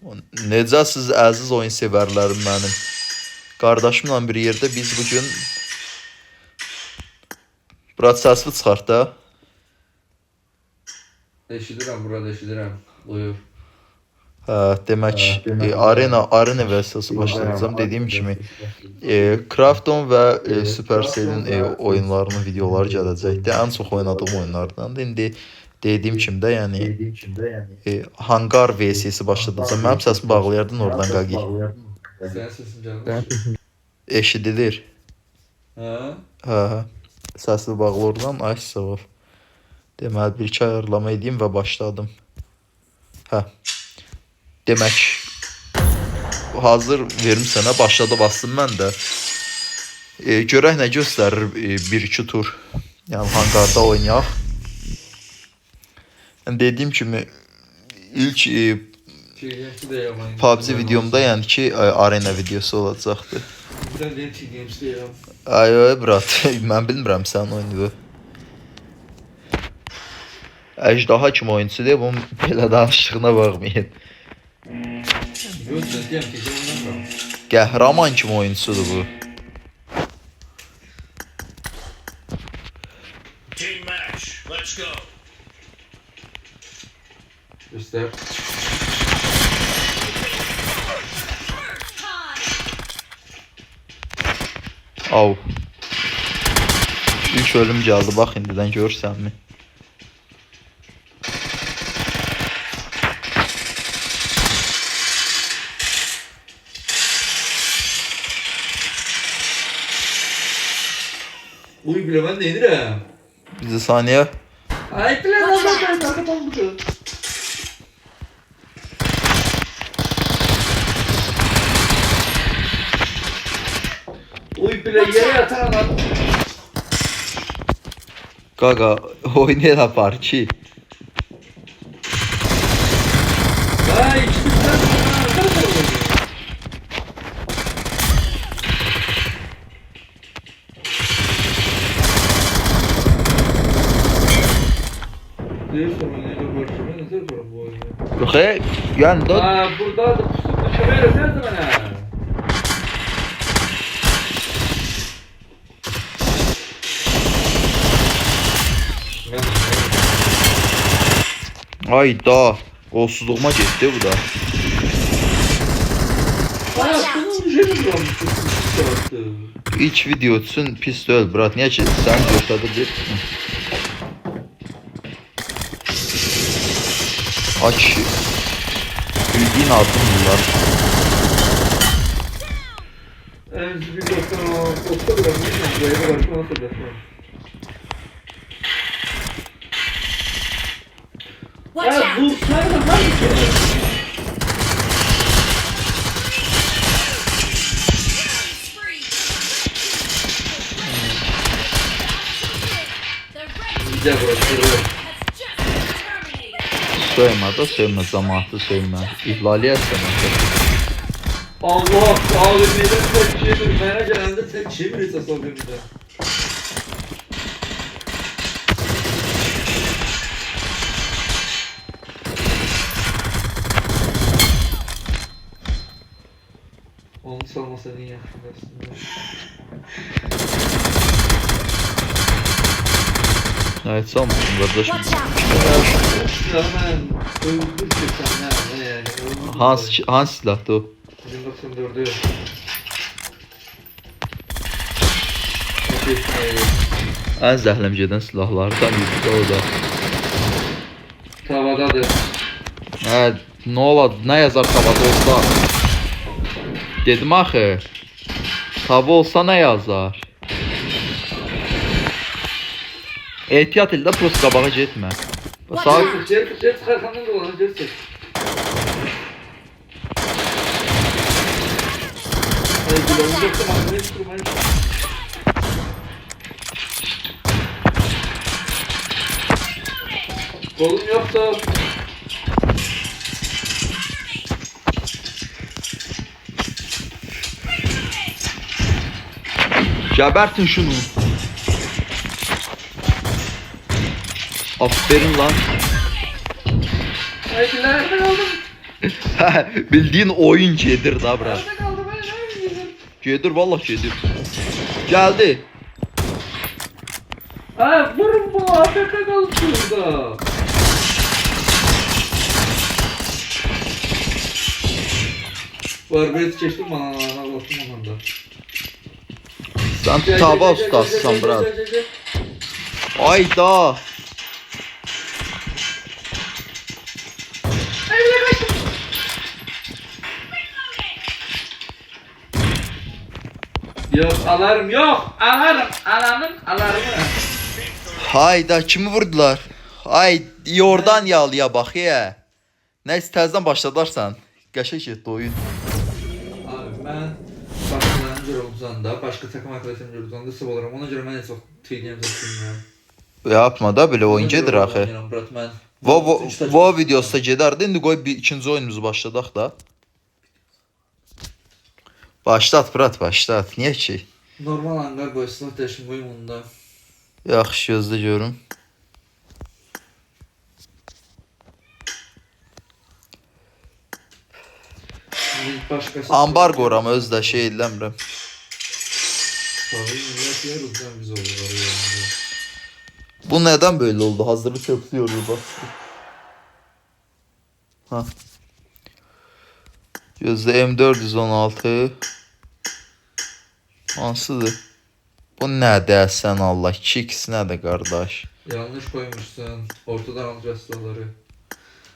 Necəsiz əziz oyun sevərlərim mənim. Qardaşımla bir yerdə biz bugün Bura səsini çıxart da. Eşidirəm, burada eşidirəm. Buyur. Demək arena versiyası başlayacağım. Dediyim kimi Krafton və Supercell'in oyunlarının videoları gələcəkdir. Ən çox oynadığım oyunlardandır. İndi dediyim kimi də yəni Hangar versiyası başlayacağım. Mənim səsimi bağlayardın oradan Qagi. Sənin səsin gəlmir. Eşidilir. Hə? Səsini bağlı oradan. Ay sağ ol. Deməli bir iki ayarlama edeyim və başladım. Demək hazır verim sənə, başladı bastım mən də. Görək nə göstərir 1-2 tur. Yəni hangarda oynayaq. Yəni dediyim kimi ilk PUBG videomda yəni ki arena videosu olacaqdı. Sən deyim ki, games deyirəm. Ay brat, mən bilmirəm sən oyunu. Əjdaha kimi oyunçu deyib, onun belə danışdığına baxmayın. Yox, sən deyəm ki, oynamıram. Qəhrəman kimi oyunçudur bu. Team match, let's go. Göstər. Au. İlk ölüm gəldi, bax indidən görsənmi? Uy, bilə mən neydirəm? Bizi saniyə. Ay, bilə mən arkadan budur. Uy, bilə yere yatan adam. Qaqa, oynayın apar ki. Ay, ikisi birden arkadaşlar oynuyor. Neyse, oynayacak görüşüme nasıl yaparım bu oyunu? Yox, yəni da Aa, burada da pusup düşürme versenize bana. ay da qolsuzluğuma getdi bu da. Hayatının düşeni buram çok çıkarttı. İlk video üçün pis deyil, brat. Niyə ki sən göstərdir? Ay kişi. Bildiğin adım bunlar. Bir doktor buram. Buraya da başka nasıl yapalım? Watch Ya out! vursaydı hangi şey? Güzel burası. Söymə da, söymə cəmaatı söymə. İhlal etsən. Allah abi neden tek çevir? Bana gelende tek çevir esas abimde. Onu salmasaydın yaxşıydı aslında. Evet, salmışsın qardaşım. Watch out! Ya ben öldürsün ne yani. Hansı silahdı o? 1994'ü. Ən zəhləm gedən silahlardan biri o da. Tavadadır. Nə olar, nə yazar tavada olsa? Dedim axı. Tava olsa nə yazar? Ehtiyat el də prost qabağa getmə. Sağ Cer çıkarkandan dolanır, cer çek. Ay gülümün yoksa makineye tutturmayın. Kolum yoktu. Gəbərtin şunu. Aferin lan. Ay biler ben oldum. Bildiğin oyun gedir da bura. Nerede kaldı ben ne bileyim. Gedir vallahi gedir. Geldi. Ha vurun bu AFK kaldı şurada. Barberet çektim bana anlattım ondan da. Sen tava ustasısın brat. Ayda. Yok alarm yok. Alarm. Ananın alarmı. Hayda kimi vurdular? Ay yordan yağlıya bak ya. Neyse təzədən başladarsan. Qəşəng getdi oyun. Abi ben başkalarının yorulduğunda, başka takım arkadaşlarım yorulduğunda sıb olurum. Ona göre ben en çok TDM'de bilmiyorum. Yapma da belə oyun gedir axı. Bırak ben. Vo videosu da gedərdi. İndi qoy bir ikinci oyunumuzu başladaq da. Başlat brat başlat. Niyə ki? Normal hangar boy silah değişim koyayım onda. Yaxşı gözlə görüm. Başkası. Ambar qoram özdə şey eləmirəm. Tabii millet yer uzdan biz oldu. Bu nədən böyle oldu? Hazırı köklüyoruz bak. Ha. Gözlə M416. Hansıdır? Bu nədir sən Allah? 2x nədir qardaş? Yanlış koymuşsun. Ortadan alacağız silahları.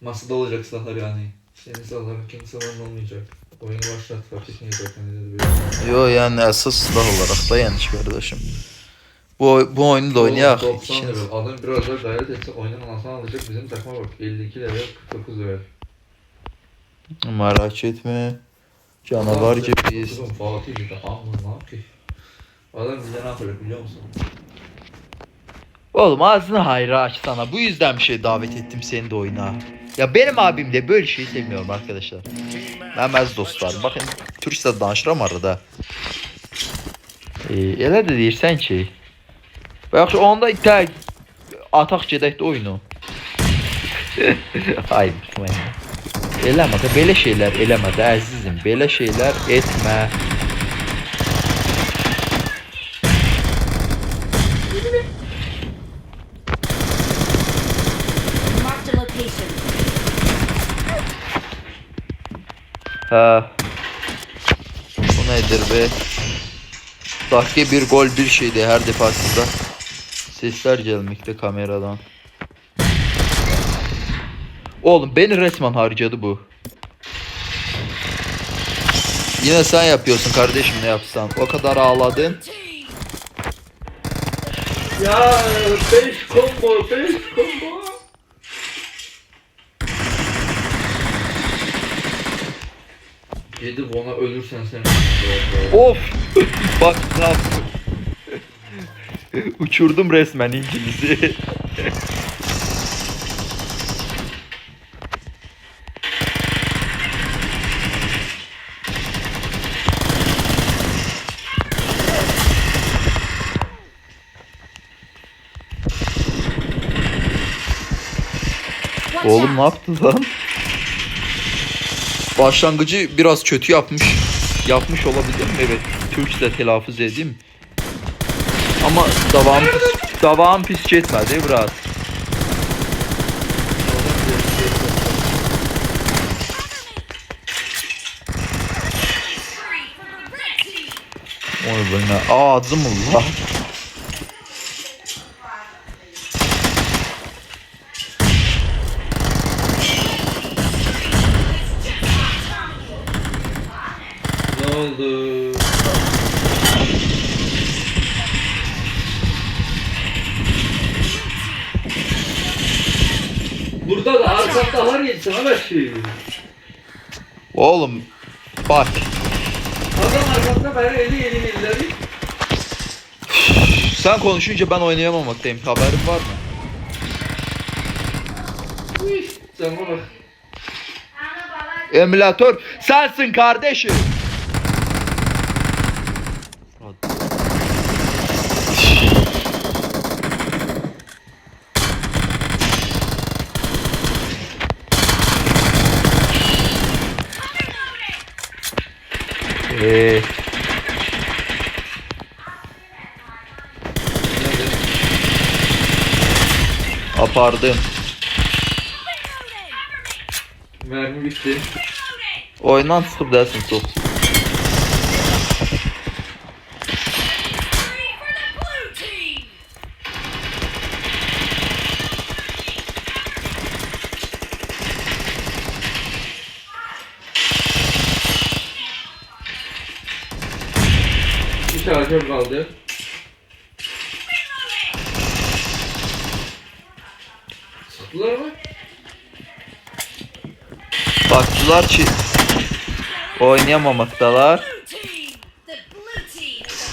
Masada olacak silahlar yani. Senin silahların kendi silahların olmayacak. Oyunu başlat fark etmeyi zaten dedi bir. Yo yani əsas silah olaraq da yəni ki qardaşım. Bu oyunu da oynayaq. 90 level. Adam biraz daha gayret etse oyunun anasını alacak bizim takma bak. 52 level 49 level. Merak etme. Canavar gibiyiz. Kızım Fatih dedi. Aman ne yap ki? Adam bize ne yapacak biliyor musun? Oğlum ağzını hayra aç sana. Bu yüzden bir şey davet ettim seni de oyuna. Ya benim abim de böyle şeyi sevmiyorum arkadaşlar. Ben əziz dostlarım. Bakın Türkçe danışıram arada. Elə də deyirsən ki. Yaxşı onda ataq gedək də oyunu. Ay bismillah. Eləmə də belə şeylər eləmə də əzizim. Belə şeylər etmə. Marked a location. Ha. Bu nedir be? Dakika bir gol bir şeydi her defasında. Sesler gelmekte kameradan. Oğlum beni resmen harcadı bu. Yine sen yapıyorsun kardeşim ne yapsan. O kadar ağladın. Ya 5 combo 5 combo. Yedi ona ölürsen sen. Of. Bak ne yaptım. Uçurdum resmen İngiliz'i. Oğlum ne yaptın lan? Başlangıcı biraz kötü yapmış. Yapmış olabilir mi? Evet. Türkçe telaffuz edeyim. Ama davam pis geçmedi biraz. Oy bana ağzım Allah. Ne oldu? Burada da arkada var ya sana bakayım. Oğlum bak. Adam arkasında bayağı eli elleri. Sen konuşunca ben oynayamamaktayım. Haberin var mı? Sen bak. Emülatör sensin kardeşim. Nədir? Apardım. Mərmi bitdi. Oyundan çıxıb dəsin çox. Bir şarjör qaldı. Çıxdılar mı? Baktılar ki oynayamamaktalar. Blue team! The blue team is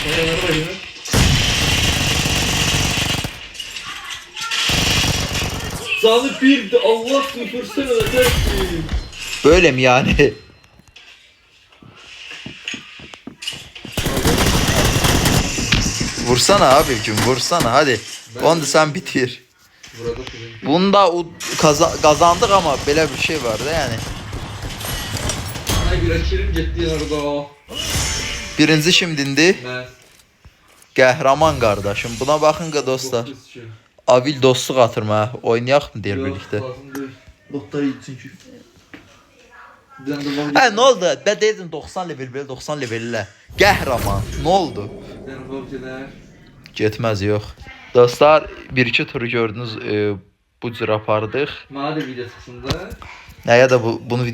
Oralara bakın. Canı birdi. Allah süpürsene de dersin. Böyle mi yani? Vursana abicim, vursana hadi. Onu da sen bitir. Burada kızım. Bunda kazandık ama böyle bir şey vardı yani. Bana göre kirim getdi orada. Birinci şimdindi. Mən. Qəhrəman qardaşım. Buna baxın ki dostlar. Avil dostluq atırma. Oynayaq mı deyir birlikdə? Lotta çünkü. Bir dənə də Hə, nə oldu? Bə deydin 90 level, belə 90 levellə. Qəhrəman. Nə oldu? Bir dənə var gedər. Getməz yox. Dostlar, 1-2 turu gördünüz, bu cür apardıq. Mənə də video çıxsın da. Nəyə də bunu